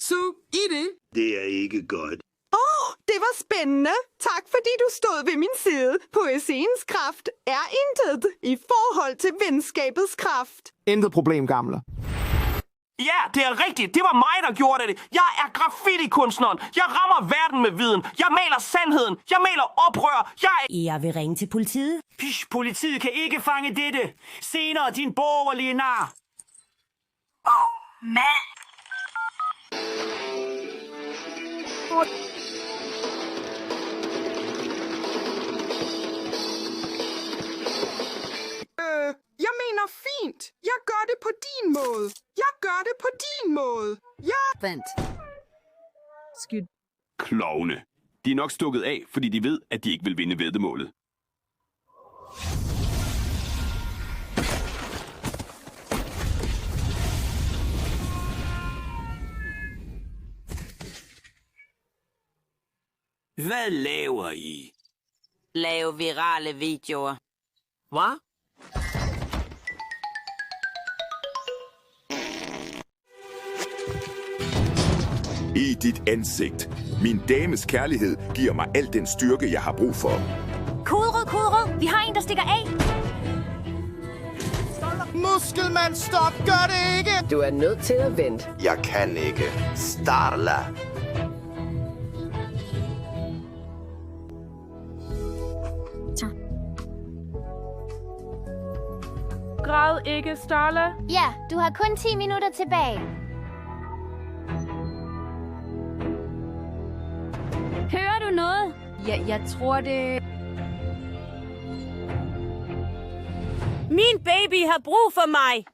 Så i det. Det er ikke godt. Det var spændende. Tak fordi du stod ved min side. Poesiens kraft er intet i forhold til venskabets kraft. Intet problem, gamle. Ja, det er rigtigt. Det var mig, der gjorde det. Jeg er graffiti-kunstneren. Jeg rammer verden med viden. Jeg maler sandheden. Jeg maler oprør. Jeg vil ringe til politiet. Pish, politiet kan ikke fange dette. Senere, din borgerlige nar. Mand! Jeg mener fint. Jeg gør det på din måde. Jeg gør det på din måde. Vent. Skyd. Klovne. De er nok stukket af, fordi de ved, at de ikke vil vinde væddemålet. Hvad laver I? Lave virale videoer. Hvad? I dit ansigt. Min dames kærlighed giver mig al den styrke, jeg har brug for. Kodrød, vi har en, der stikker af. Muskelmand, stop! Gør det ikke! Du er nødt til at vente. Jeg kan ikke. Starla. Græd ikke, Starla. Ja, du har kun 10 minutter tilbage. Hører du noget? Ja, jeg tror det... Min baby har brug for mig.